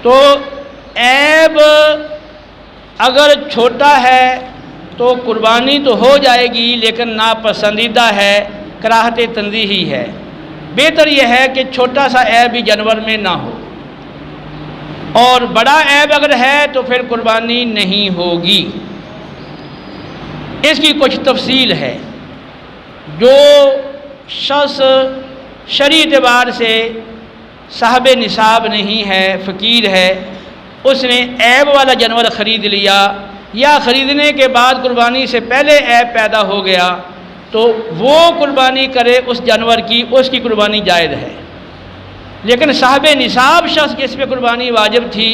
تو عیب اگر چھوٹا ہے تو قربانی تو ہو جائے گی، لیکن ناپسندیدہ ہے، کراہت تنزیہی ہے۔ بہتر یہ ہے کہ چھوٹا سا عیب بھی جانور میں نہ ہو، اور بڑا عیب اگر ہے تو پھر قربانی نہیں ہوگی۔ اس کی کچھ تفصیل ہے۔ جو شخص شرعی اعتبار سے صاحب نصاب نہیں ہے، فقیر ہے، اس نے عیب والا جانور خرید لیا یا خریدنے کے بعد قربانی سے پہلے عیب پیدا ہو گیا، تو وہ قربانی کرے اس جانور کی، اس کی قربانی جائز ہے۔ لیکن صاحب نصاب شخص جس پہ قربانی واجب تھی،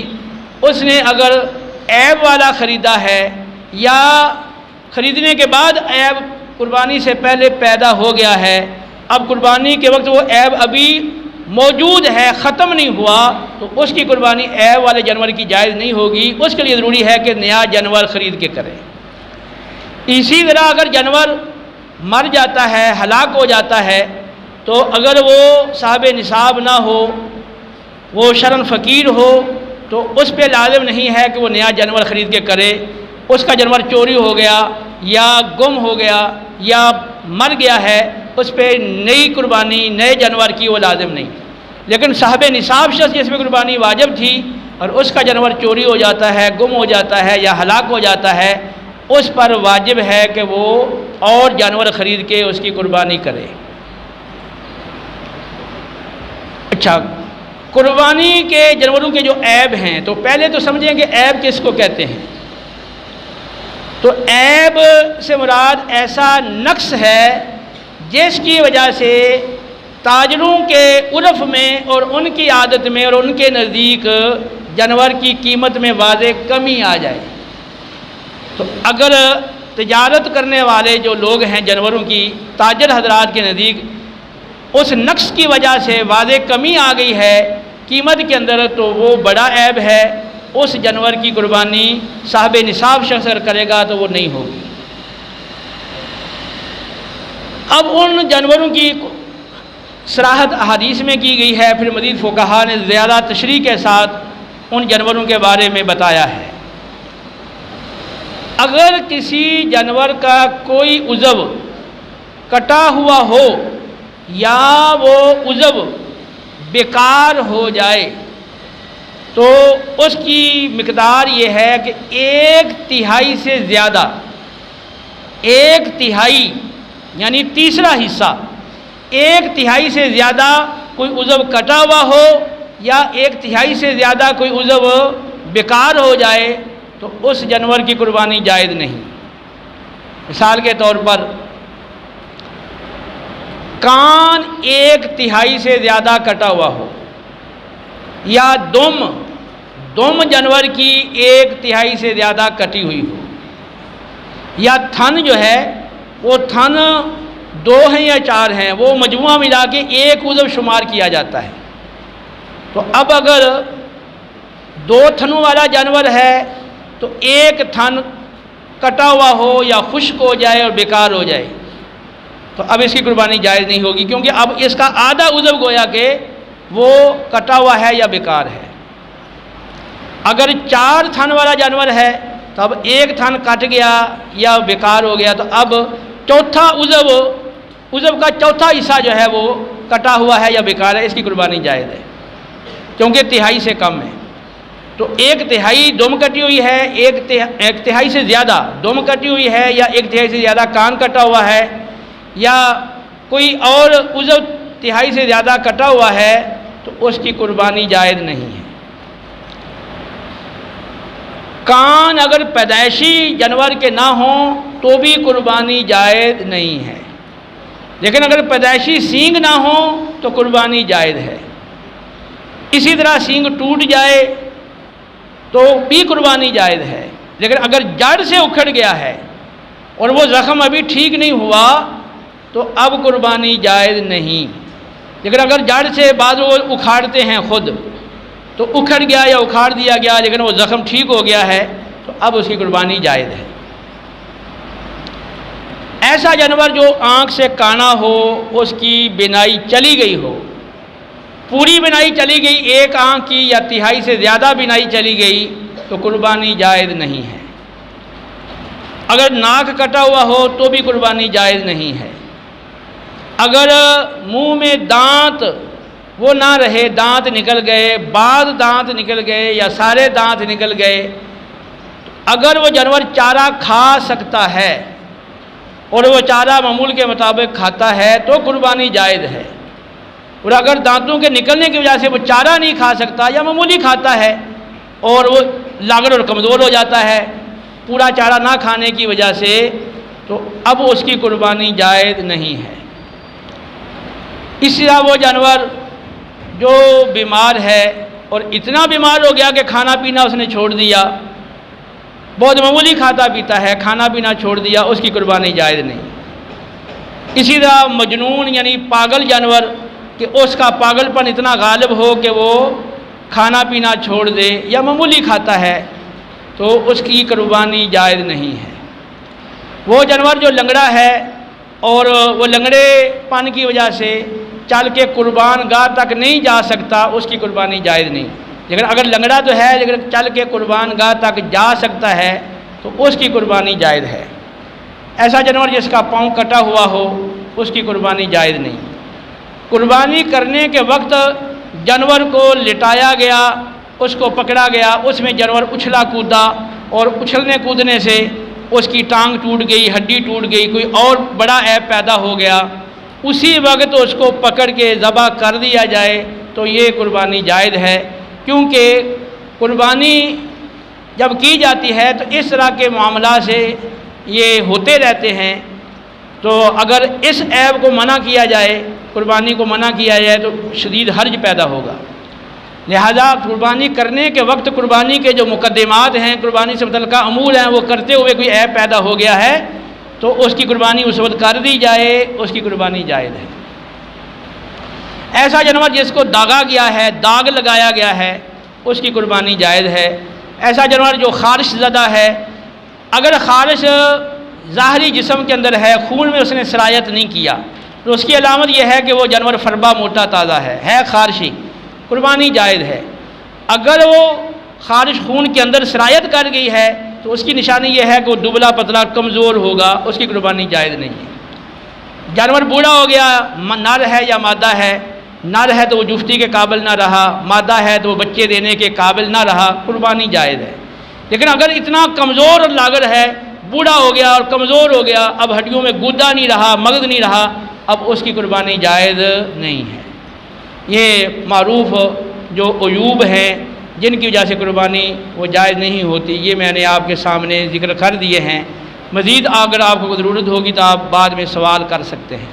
اس نے اگر عیب والا خریدا ہے یا خریدنے کے بعد عیب قربانی سے پہلے پیدا ہو گیا ہے، اب قربانی کے وقت وہ عیب ابھی موجود ہے، ختم نہیں ہوا، تو اس کی قربانی عیب والے جانور کی جائز نہیں ہوگی۔ اس کے لیے ضروری ہے کہ نیا جانور خرید کے کرے۔ اسی طرح اگر جانور مر جاتا ہے، ہلاک ہو جاتا ہے، تو اگر وہ صاحب نصاب نہ ہو، وہ شرعاً فقیر ہو، تو اس پہ لازم نہیں ہے کہ وہ نیا جانور خرید کے کرے۔ اس کا جانور چوری ہو گیا یا گم ہو گیا یا مر گیا ہے، اس پہ نئی قربانی نئے جانور کی وہ لازم نہیں۔ لیکن صاحب نصاب شخص جس پہ قربانی واجب تھی اور اس کا جانور چوری ہو جاتا ہے، گم ہو جاتا ہے یا ہلاک ہو جاتا ہے، اس پر واجب ہے کہ وہ اور جانور خرید کے اس کی قربانی کرے۔ اچھا، قربانی کے جانوروں کے جو عیب ہیں، تو پہلے تو سمجھیں کہ عیب کس کو کہتے ہیں۔ تو عیب سے مراد ایسا نقص ہے جس کی وجہ سے تاجروں کے عرف میں اور ان کی عادت میں اور ان کے نزدیک جانور کی قیمت میں واضح کمی آ جائے۔ تو اگر تجارت کرنے والے جو لوگ ہیں جانوروں کی، تاجر حضرات کے نزدیک اس نقص کی وجہ سے واضح کمی آ گئی ہے قیمت کے اندر، تو وہ بڑا عیب ہے۔ اس جانور کی قربانی صاحب نصاب شخص اگر کرے گا تو وہ نہیں ہوگی۔ اب ان جانوروں کی صراحت احادیث میں کی گئی ہے، پھر مزید فقہا نے زیادہ تشریح کے ساتھ ان جانوروں کے بارے میں بتایا ہے۔ اگر کسی جانور کا کوئی عضو کٹا ہوا ہو یا وہ عضو بیکار ہو جائے، تو اس کی مقدار یہ ہے کہ 1/3 سے زیادہ، 1/3 یعنی تیسرا حصہ، 1/3 سے زیادہ کوئی عضو کٹا ہوا ہو یا 1/3 سے زیادہ کوئی عضو بیکار ہو جائے، تو اس جانور کی قربانی جائز نہیں۔ مثال کے طور پر کان 1/3 سے زیادہ کٹا ہوا ہو، یا دم جانور کی 1/3 سے زیادہ کٹی ہوئی ہو، یا تھن جو ہے وہ تھن 2 ہیں یا 4 ہیں، وہ مجموعہ ملا کے ایک عضو شمار کیا جاتا ہے۔ تو اب اگر 2 تھنوں والا جانور ہے تو ایک تھن کٹا ہوا ہو یا خشک ہو جائے اور بیکار ہو جائے، تو اب اس کی قربانی جائز نہیں ہوگی، کیونکہ اب اس کا آدھا عضو گویا کہ وہ کٹا ہوا ہے یا بیکار ہے۔ اگر 4 تھن والا جانور ہے تو اب ایک تھن کٹ گیا یا بیکار ہو گیا، تو اب چوتھا عضو کا چوتھا حصہ جو ہے وہ کٹا ہوا ہے یا بیکار ہے، اس کی قربانی جائز ہے، کیونکہ 1/3 سے کم ہے۔ تو 1/3 دم کٹی ہوئی ہے، 1/3 سے زیادہ دم کٹی ہوئی ہے، یا 1/3 سے زیادہ کان کٹا ہوا ہے، یا کوئی اور عضو 1/3 سے زیادہ کٹا ہوا ہے، تو اس کی قربانی جائز نہیں ہے۔ کان اگر پیدائشی جانور کے نہ ہوں تو بھی قربانی جائز نہیں ہے، لیکن اگر پیدائشی سینگ نہ ہوں تو قربانی جائز ہے۔ اسی طرح سینگ ٹوٹ جائے تو بھی قربانی جائز ہے، لیکن اگر جڑ سے اکھڑ گیا ہے اور وہ زخم ابھی ٹھیک نہیں ہوا تو اب قربانی جائز نہیں۔ لیکن اگر جڑ سے بعض وہ اکھاڑتے ہیں خود، تو اکھڑ گیا یا اکھاڑ دیا گیا لیکن وہ زخم ٹھیک ہو گیا ہے، تو اب اس کی قربانی جائز ہے۔ ایسا جانور جو آنکھ سے کانا ہو، اس کی بینائی چلی گئی ہو، پوری بینائی چلی گئی ایک آنکھ کی یا تہائی سے زیادہ بینائی چلی گئی تو قربانی جائز نہیں ہے۔ اگر ناک کٹا ہوا ہو تو بھی قربانی جائز نہیں ہے۔ اگر منہ میں دانت وہ نہ رہے، دانت نکل گئے، بعض دانت نکل گئے یا سارے دانت نکل گئے، اگر وہ جانور چارہ کھا سکتا ہے اور وہ چارہ معمول کے مطابق کھاتا ہے تو قربانی جائز ہے، اور اگر دانتوں کے نکلنے کی وجہ سے وہ چارہ نہیں کھا سکتا یا معمولی کھاتا ہے اور وہ لاغر اور کمزور ہو جاتا ہے پورا چارہ نہ کھانے کی وجہ سے، تو اب اس کی قربانی جائز نہیں ہے۔ اسی طرح وہ جانور جو بیمار ہے اور اتنا بیمار ہو گیا کہ کھانا پینا اس نے چھوڑ دیا، بہت معمولی کھاتا پیتا ہے، کھانا پینا چھوڑ دیا، اس کی قربانی جائز نہیں۔ اسی طرح مجنون یعنی پاگل جانور کہ اس کا پاگل پن اتنا غالب ہو کہ وہ کھانا پینا چھوڑ دے یا معمولی کھاتا ہے تو اس کی قربانی جائز نہیں ہے۔ وہ جانور جو لنگڑا ہے اور وہ لنگڑے پن کی وجہ سے چل کے قربان گاہ تک نہیں جا سکتا، اس کی قربانی جائز نہیں۔ لیکن اگر لنگڑا تو ہے لیکن چل کے قربان گاہ تک جا سکتا ہے تو اس کی قربانی جائز ہے۔ ایسا جانور جس کا پاؤں کٹا ہوا ہو اس کی قربانی جائز نہیں۔ قربانی کرنے کے وقت جانور کو لٹایا گیا، اس کو پکڑا گیا، اس میں جانور اچھلا کودا اور اچھلنے کودنے سے اس کی ٹانگ ٹوٹ گئی، ہڈی ٹوٹ گئی، کوئی اور بڑا عیب پیدا ہو گیا، اسی وقت اس کو پکڑ کے ذبح کر دیا جائے تو یہ قربانی جائز ہے، کیونکہ قربانی جب کی جاتی ہے تو اس طرح کے معاملات سے یہ ہوتے رہتے ہیں، تو اگر اس عیب کو منع کیا جائے، قربانی کو منع کیا جائے تو شدید حرج پیدا ہوگا۔ لہذا قربانی کرنے کے وقت قربانی کے جو مقدمات ہیں، قربانی سے متعلقہ امور ہیں، وہ کرتے ہوئے کوئی عیب پیدا ہو گیا ہے تو اس کی قربانی اس وقت کر دی جائے، اس کی قربانی جائز ہے۔ ایسا جانور جس کو داغا گیا ہے، داغ لگایا گیا ہے، اس کی قربانی جائز ہے۔ ایسا جانور جو خارش زدہ ہے، اگر خارش ظاہری جسم کے اندر ہے، خون میں اس نے سرایت نہیں کیا تو اس کی علامت یہ ہے کہ وہ جانور فربا موٹا تازہ ہے خارشی، قربانی جائز ہے۔ اگر وہ خارش خون کے اندر سرایت کر گئی ہے تو اس کی نشانی یہ ہے کہ وہ دبلا پتلا کمزور ہوگا، اس کی قربانی جائز نہیں ہے۔ جانور بوڑھا ہو گیا، نر ہے یا مادہ ہے، نر ہے تو وہ جفتی کے قابل نہ رہا، مادہ ہے تو وہ بچے دینے کے قابل نہ رہا، قربانی جائز ہے۔ لیکن اگر اتنا کمزور اور لاغر ہے، بوڑھا ہو گیا اور کمزور ہو گیا، اب ہڈیوں میں گودا نہیں رہا، مغز نہیں رہا، اب اس کی قربانی جائز نہیں ہے۔ یہ معروف جو عیوب ہیں جن کی وجہ سے قربانی وہ جائز نہیں ہوتی، یہ میں نے آپ کے سامنے ذکر کر دیے ہیں۔ مزید اگر آپ کو ضرورت ہوگی تو آپ بعد میں سوال کر سکتے ہیں۔